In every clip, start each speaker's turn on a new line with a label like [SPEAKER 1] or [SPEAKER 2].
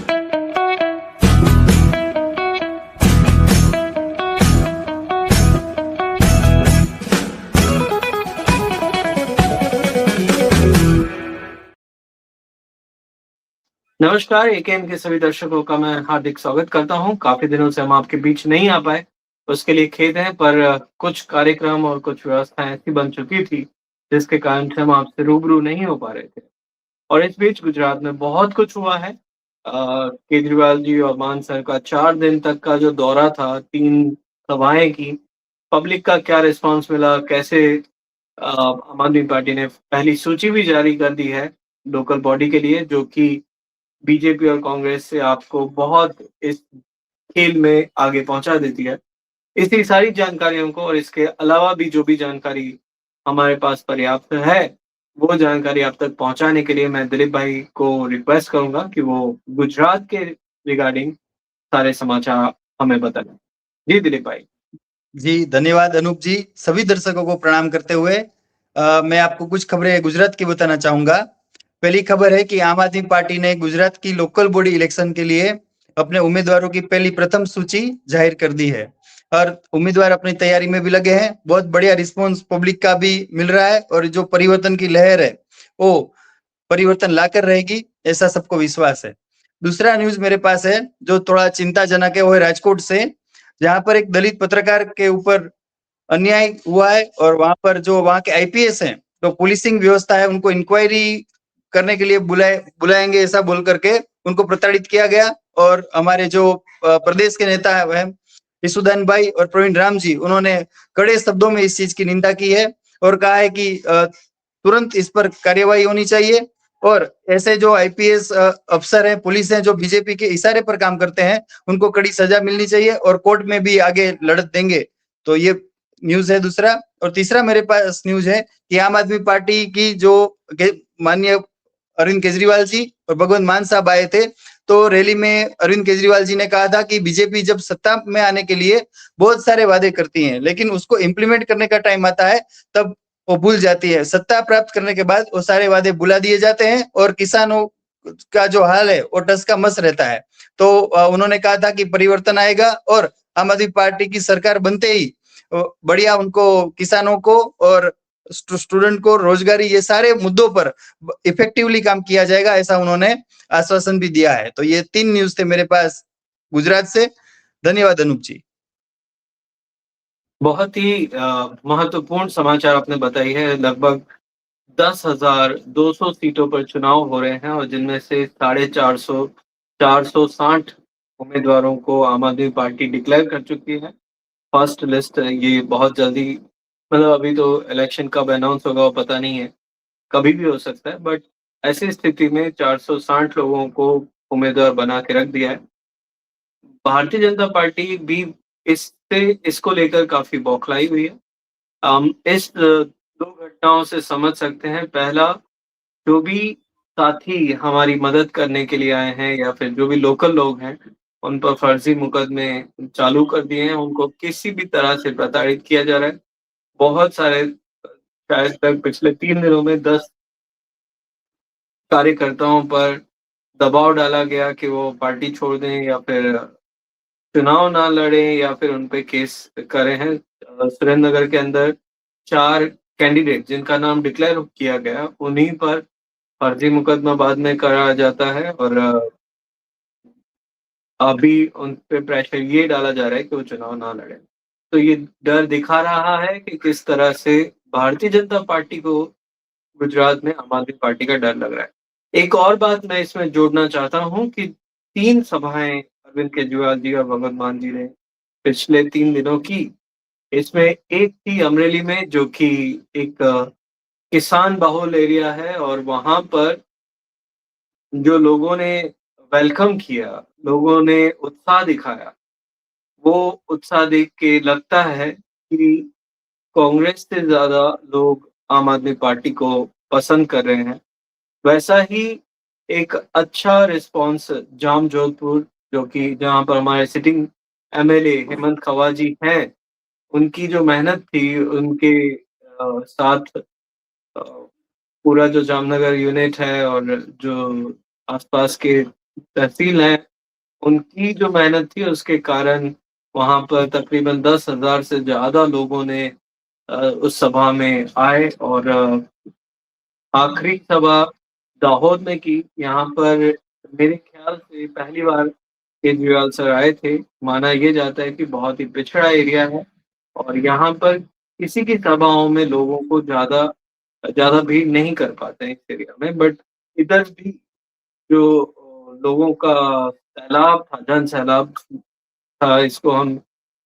[SPEAKER 1] नमस्कार, एकेएम के सभी दर्शकों का मैं हार्दिक स्वागत करता हूँ। काफ़ी दिनों से हम आपके बीच नहीं आ पाए, उसके लिए खेद है, पर कुछ कार्यक्रम और कुछ व्यवस्थाएँ ऐसी बन चुकी थी, जिसके कारण से हम आपसे रूबरू नहीं हो पा रहे थे। और इस बीच गुजरात में बहुत कुछ हुआ है। केजरीवाल जी और मान सर का 4 दिन तक का जो दौरा था, 3 सभाएँ की, पब्लिक का क्या रिस्पॉन्स मिला, कैसे आम आदमी पार्टी ने पहली सूची भी जारी कर दी है, लोकल बॉडी के लिए, जो कि बीजेपी और कांग्रेस से आपको बहुत इस खेल में आगे पहुँचा देती है। इतनी सारी जानकारियों को और इसके अलावा भी जो भी जानकारी हमारे पास पर्याप्त है, वो जानकारी आप तक पहुँचाने के लिए मैं दिलीप भाई को रिक्वेस्ट करूँगा कि वो गुजरात के रिगार्डिंग सारे समाचार हमें बताएँ। जी, दिलीप भाई।
[SPEAKER 2] जी, धन्यवाद अनूप जी। सभी दर्शकों को प्रणाम करते हुए मैं आपको कुछ खबरें गुजरात की बताना चाहूँगा। पहली खबर है कि आम आदमी पार्टी ने गुजरात की लोकल बॉडी इलेक्शन के लिए अपने उम्मीदवारों की प्रथम सूची जाहिर कर दी है और उम्मीदवार अपनी तैयारी में भी लगे हैं। बहुत बढ़िया रिस्पॉन्स पब्लिक का भी मिल रहा है और जो परिवर्तन की लहर है, वो परिवर्तन लाकर रहेगी, ऐसा सबको विश्वास है। दूसरा न्यूज़ मेरे पास है, जो थोड़ा चिंताजनक है, वो है राजकोट से, जहाँ पर एक दलित पत्रकार के ऊपर अन्याय हुआ है और वहाँ पर जो वहाँ के आईपीएस हैं, तो पुलिसिंग व्यवस्था है, उनको इंक्वायरी करने के लिए बुलाएंगे ऐसा बोल करके उनको प्रताड़ित किया गया और हमारे जो प्रदेश के नेता है यशोदान भाई और प्रवीण राम जी, उन्होंने कड़े शब्दों में इस चीज की निंदा की है और कहा है कि तुरंत इस पर कार्यवाही होनी चाहिए और ऐसे जो आईपीएस अफसर हैं, पुलिस हैं, जो बीजेपी के इशारे पर काम करते हैं, उनको कड़ी सजा मिलनी चाहिए और कोर्ट में भी आगे लड़त देंगे। तो ये न्यूज है दूसरा। और तीसरा मेरे पास न्यूज है कि आम आदमी पार्टी की जो माननीय अरविंद केजरीवाल जी और भगवंत मान साहब आए थे, तो रैली में अरविंद केजरीवाल जी ने कहा था कि बीजेपी जब सत्ता में आने के लिए बहुत सारे वादे करती है, लेकिन उसको इम्प्लीमेंट करने का टाइम आता है तब वो भूल जाती है। सत्ता प्राप्त करने के बाद वो सारे वादे भुला दिए जाते हैं और किसानों का जो हाल है वो टस का मस रहता है। तो उन्होंने कहा था कि परिवर्तन आएगा और आम आदमी पार्टी की सरकार बनते ही बढ़िया उनको किसानों को और स्टूडेंट को रोजगारी, ये सारे मुद्दों पर इफेक्टिवली काम किया जाएगा, ऐसा उन्होंने आश्वासन भी दिया है। तो ये 3 न्यूज थे मेरे पास गुजरात से। धन्यवाद अनूप जी।
[SPEAKER 1] बहुत ही महत्वपूर्ण समाचार आपने बताई है। लगभग 10,200 सीटों पर चुनाव हो रहे हैं और जिनमें से 450 460 उम्मीदवारों को आम आदमी पार्टी डिक्लेयर कर चुकी है। फर्स्ट लिस्ट ये बहुत जल्दी, मतलब अभी तो इलेक्शन कब अनाउंस होगा वो पता नहीं है, कभी भी हो सकता है, बट ऐसी स्थिति में 460 लोगों को उम्मीदवार बना के रख दिया है। भारतीय जनता पार्टी भी इसको लेकर काफ़ी बौखलाई हुई है। हम इस 2 घटनाओं से समझ सकते हैं। पहला, जो भी साथी हमारी मदद करने के लिए आए हैं या फिर जो भी लोकल लोग हैं, उन पर फर्जी मुकदमे चालू कर दिए हैं, उनको किसी भी तरह से प्रताड़ित किया जा रहा है। बहुत सारे, शायद तक पिछले 3 दिनों में 10 कार्यकर्ताओं पर दबाव डाला गया कि वो पार्टी छोड़ दें या फिर चुनाव ना लड़ें या फिर उन पे केस करे हैं। सुरेंद्रनगर के अंदर 4 कैंडिडेट जिनका नाम डिक्लेयर किया गया, उन्हीं पर फर्जी मुकदमा बाद में कराया जाता है और अभी उन पे प्रेशर ये डाला जा रहा है कि वो चुनाव ना लड़ें। तो ये डर दिखा रहा है कि किस तरह से भारतीय जनता पार्टी को गुजरात में आम आदमी पार्टी का डर लग रहा है। एक और बात मैं इसमें जोड़ना चाहता हूँ कि 3 सभाएँ अरविंद केजरीवाल जी और भगवंत मान जी ने पिछले 3 दिनों की। इसमें एक थी अमरेली में, जो कि एक किसान बहुल एरिया है और वहाँ पर जो लोगों ने वेलकम किया, लोगों ने उत्साह दिखाया, वो उत्साह देख के लगता है कि कांग्रेस से ज़्यादा लोग आम आदमी पार्टी को पसंद कर रहे हैं। वैसा ही एक अच्छा रिस्पॉन्स जाम-जोधपुर, जो कि जहाँ पर हमारे सिटिंग एमएलए हेमंत खवा जी हैं, उनकी जो मेहनत थी, उनके साथ पूरा जो जामनगर यूनिट है और जो आस-पास के तहसील हैं, उनकी जो मेहनत थी उसके कारण वहाँ पर तकरीबन 10,000 से ज़्यादा लोगों ने उस सभा में आए और आखिरी सभा दाहोद में की। यहाँ पर मेरे ख़्याल से पहली बार केजरीवाल सर आए थे। माना ये जाता है कि बहुत ही पिछड़ा एरिया है और यहाँ पर किसी की सभाओं में लोगों को ज़्यादा ज़्यादा भीड़ नहीं कर पाते हैं इस एरिया में। बट इधर भी जो लोगों का सैलाब था, जन सैलाब था, इसको हम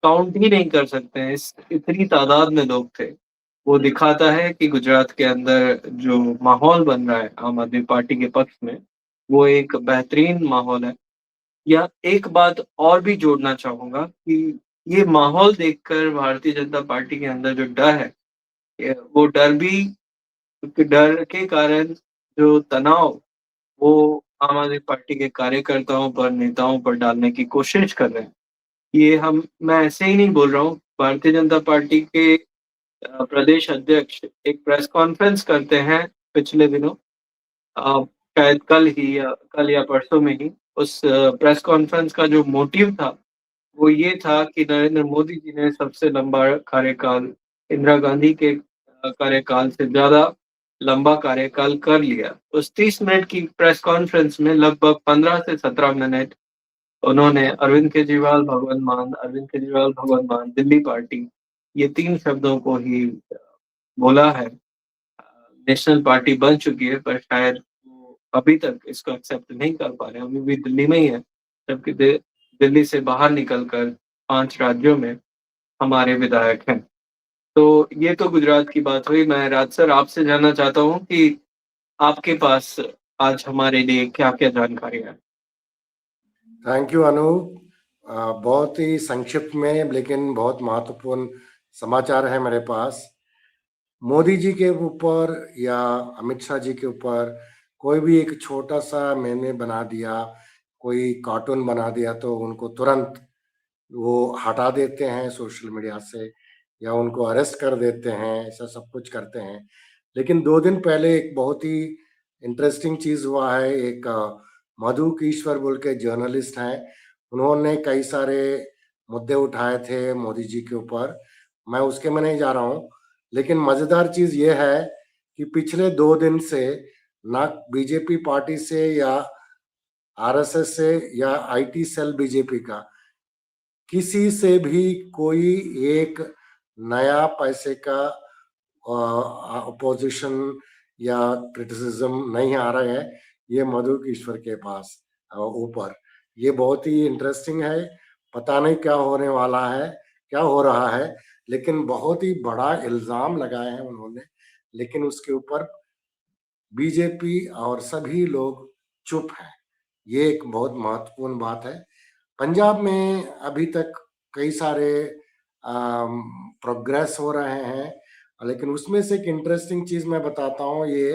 [SPEAKER 1] काउंट ही नहीं कर सकते हैं, इस इतनी तादाद में लोग थे। वो दिखाता है कि गुजरात के अंदर जो माहौल बन रहा है आम आदमी पार्टी के पक्ष में, वो एक बेहतरीन माहौल है। या एक बात और भी जोड़ना चाहूँगा कि ये माहौल देखकर भारतीय जनता पार्टी के अंदर जो डर है, वो डर के कारण जो तनाव वो आम आदमी पार्टी के कार्यकर्ताओं पर, नेताओं पर डालने की कोशिश कर रहे हैं। ये हम मैं ऐसे ही नहीं बोल रहा हूँ। भारतीय जनता पार्टी के प्रदेश अध्यक्ष एक प्रेस कॉन्फ्रेंस करते हैं पिछले दिनों, अ, शायद कल या परसों में ही। उस प्रेस कॉन्फ्रेंस का जो मोटिव था, वो ये था कि नरेंद्र मोदी जी ने सबसे लंबा कार्यकाल इंदिरा गांधी के कार्यकाल से ज़्यादा लंबा कार्यकाल कर लिया। उस 30 मिनट की प्रेस कॉन्फ्रेंस में लगभग 15 से 17 मिनट उन्होंने अरविंद केजरीवाल भगवंत मान, दिल्ली पार्टी, ये 3 शब्दों को ही बोला है। नेशनल पार्टी बन चुकी है पर शायद वो अभी तक इसको एक्सेप्ट नहीं कर पा रहे हैं, अभी भी दिल्ली में ही है, जबकि दिल्ली से बाहर निकल कर 5 राज्यों में हमारे विधायक हैं। तो ये तो गुजरात की बात हुई। मैं राज सर आपसे जानना चाहता हूँ कि आपके पास आज हमारे लिए क्या-क्या जानकारियाँ हैं?
[SPEAKER 3] Thank you Anoop. बहुत ही संक्षिप्त में लेकिन बहुत महत्वपूर्ण समाचार है मेरे पास। मोदी जी के ऊपर या अमित शाह जी के ऊपर कोई भी एक छोटा सा मैंने बना दिया, कोई कार्टून बना दिया तो उनको तुरंत वो हटा देते हैं सोशल मीडिया से या उनको अरेस्ट कर देते हैं, ऐसा सब कुछ करते हैं। लेकिन 2 दिन पहले एक बहुत ही इंटरेस्टिंग चीज़ हुआ है। एक मधु कीश्वर बोल के जर्नलिस्ट हैं, उन्होंने कई सारे मुद्दे उठाए थे मोदी जी के ऊपर। मैं उसके में नहीं जा रहा हूँ, लेकिन मज़ेदार चीज़ ये है कि पिछले 2 दिन से ना बीजेपी पार्टी से या आरएसएस से या आईटी सेल बीजेपी का किसी से भी कोई एक नया पैसे का अपोजिशन या क्रिटिसिज्म नहीं आ रहे हैं ये मधु ईश्वर के पास ऊपर। ये बहुत ही इंटरेस्टिंग है। पता नहीं क्या होने वाला है, क्या हो रहा है, लेकिन बहुत ही बड़ा इल्जाम लगाए हैं उन्होंने, लेकिन उसके ऊपर बीजेपी और सभी लोग चुप हैं। ये एक बहुत महत्वपूर्ण बात है। पंजाब में अभी तक कई सारे प्रोग्रेस हो रहे हैं, लेकिन उसमें से एक इंटरेस्टिंग चीज मैं बताता हूँ। ये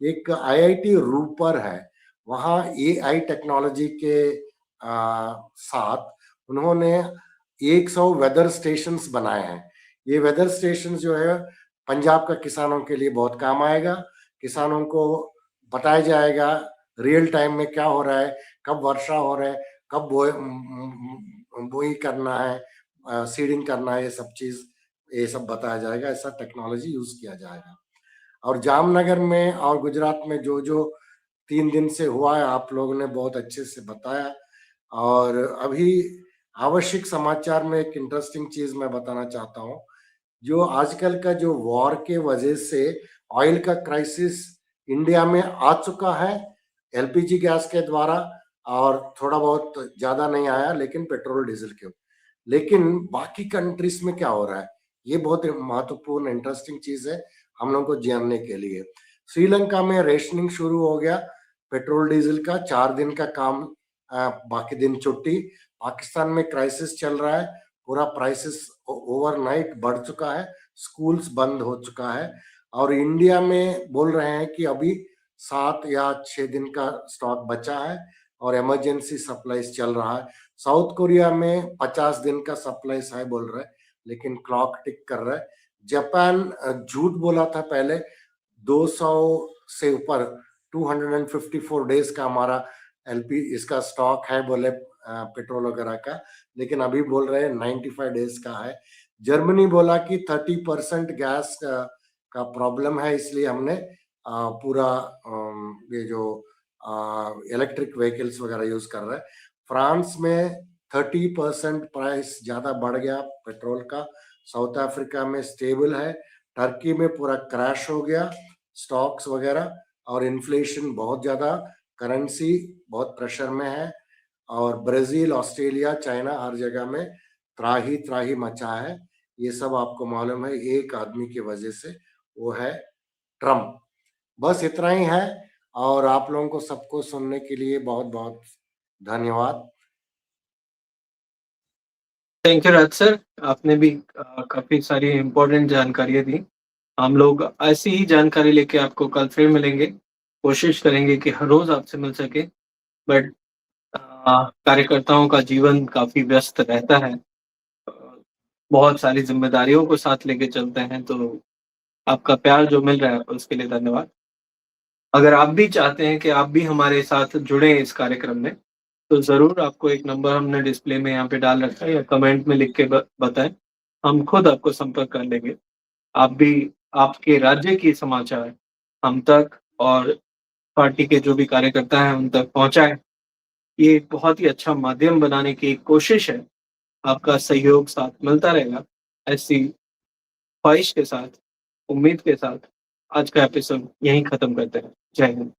[SPEAKER 3] एक आईआईटी रूपर है, वहाँ एआई टेक्नोलॉजी के साथ उन्होंने 100 वेदर स्टेशंस बनाए हैं। ये वेदर स्टेशन जो है पंजाब का किसानों के लिए बहुत काम आएगा। किसानों को बताया जाएगा रियल टाइम में क्या हो रहा है, कब वर्षा हो रहा है, कब बोई करना है, सीडिंग करना है, ये सब बताया जाएगा। ऐसा टेक्नोलॉजी यूज किया जाएगा। और जामनगर में और गुजरात में जो जो 3 दिन से हुआ है आप लोगों ने बहुत अच्छे से बताया। और अभी आवश्यक समाचार में एक इंटरेस्टिंग चीज मैं बताना चाहता हूँ। जो आजकल का जो वॉर के वजह से ऑयल का क्राइसिस इंडिया में आ चुका है एलपीजी गैस के द्वारा, और थोड़ा बहुत ज्यादा नहीं आया लेकिन पेट्रोल डीजल के। लेकिन बाकी कंट्रीज में क्या हो रहा है, ये बहुत महत्वपूर्ण इंटरेस्टिंग चीज है हम लोग को जानने के लिए। श्रीलंका में रेशनिंग शुरू हो गया पेट्रोल डीजल का, 4 दिन का काम, बाकी दिन छुट्टी। पाकिस्तान में क्राइसिस चल रहा है, पूरा प्राइसेस ओवरनाइट बढ़ चुका है, स्कूल्स बंद हो चुका है। और इंडिया में बोल रहे हैं कि अभी 7 या 6 दिन का स्टॉक बचा है और इमरजेंसी सप्लाईज चल रहा है। साउथ कोरिया में 50 दिन का सप्लाईज है बोल रहे हैं, लेकिन क्लॉक टिक कर रहा है। जापान झूठ बोला था पहले, 200 से ऊपर 254 डेज का हमारा एलपी इसका स्टॉक है बोले पेट्रोल वगैरह का, लेकिन अभी बोल रहे हैं 95 डेज का है। जर्मनी बोला कि 30% गैस का प्रॉब्लम है, इसलिए हमने पूरा ये जो इलेक्ट्रिक व्हीकल्स वगैरह यूज कर रहे हैं। फ्रांस में 30% प्राइस ज्यादा बढ़ गया पेट्रोल का। साउथ अफ्रीका में स्टेबल है। टर्की में पूरा क्रैश हो गया स्टॉक्स वगैरह, और इन्फ्लेशन बहुत ज्यादा, करेंसी बहुत प्रेशर में है। और ब्राजील, ऑस्ट्रेलिया, चाइना, हर जगह में त्राही त्राही मचा है। ये सब आपको मालूम है एक आदमी की वजह से, वो है ट्रम्प। बस इतना ही है, और आप लोगों को सबको सुनने के लिए बहुत बहुत धन्यवाद।
[SPEAKER 1] थैंक यू राज सर, आपने भी काफी सारी इम्पोर्टेंट जानकारियां दी। हम लोग ऐसी ही जानकारी लेके आपको कल फिर मिलेंगे। कोशिश करेंगे कि हर रोज आपसे मिल सके, बट कार्यकर्ताओं का जीवन काफी व्यस्त रहता है, बहुत सारी जिम्मेदारियों को साथ लेके चलते हैं, तो आपका प्यार जो मिल रहा है उसके लिए धन्यवाद। अगर आप भी चाहते हैं कि आप भी हमारे साथ जुड़े इस कार्यक्रम में, तो ज़रूर आपको एक नंबर हमने डिस्प्ले में यहाँ पे डाल रखा है, या कमेंट में लिख के बताएं, हम खुद आपको संपर्क कर लेंगे। आप भी आपके राज्य की समाचार हम तक और पार्टी के जो भी कार्यकर्ता हैं उन तक पहुँचाएँ। ये एक बहुत ही अच्छा माध्यम बनाने की एक कोशिश है। आपका सहयोग साथ मिलता रहेगा। ऐसी ख्वाहिश के साथ, उम्मीद के साथ आज का एपिसोड यहीं खत्म करते हैं। जय हिंद।